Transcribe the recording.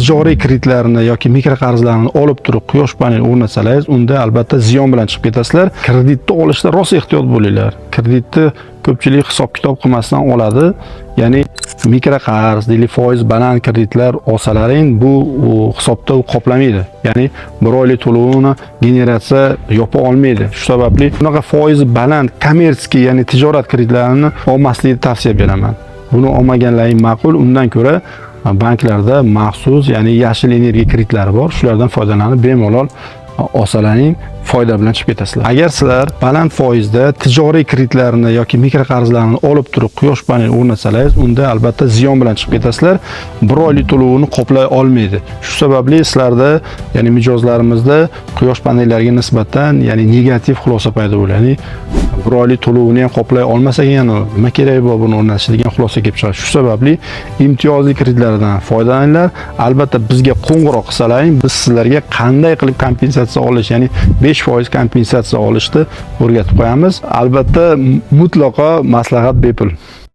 tijoriy kreditlarni yoki mikroqarzlarni olib turib quyosh paneli o'rnatsangiz, unda albatta ziyon bilan chiqib ketasizlar. Kreditni olishda rosa ehtiyot bo'linglar. Kreditni ko'pchilik hisob-kitob qilmasdan oladi. Ya'ni mikroqarz, foiz baland kreditlar olsalaring, bu hisobda qoplamaydi. Ya'ni bir oylik to'lovini generatsiya yopa olmaydi. Shu sababli bunaqa foizi baland kommersiy, ya'ni tijorat kreditlarini olmaslikni tavsiya beraman. Buni olmaganlaring ma'qul. Undan ko'ra banklarda maxsus, ya'ni yashil energiya kreditlari bor. Shulardan foydalanib bemalol olsalaring foyda bilan chiqib ketasizlar. Agar sizlar baland foizda tijoriy kreditlarni yoki mikroqarzlarni olib turib quyosh paneli o'rnatsangiz, unda albatta ziyon bilan chiqib ketasizlar. Bir oylik to'lovini qoplay olmaydi. Shu sababli sizlarda, ya'ni mijozlarimizda quyosh panellariga nisbatan, ya'ni negativ xulosa paydo bo'ladi. Bir oylik to'lovini ham qoplay olmasak, yana nima kerak bor buni o'rnatish degan xulosa kelib chiqadi. Shu sababli imtiyozli kreditlardan foydalaninglar. Albatta bizga qo'ng'iroq qilsalaring, biz sizlarga qanday qilib kompensatsiya olish, ya'ni 5% kompensatsiya olishni o'rgatib qo'yamiz. Albatta mutlaqo maslahat bepul.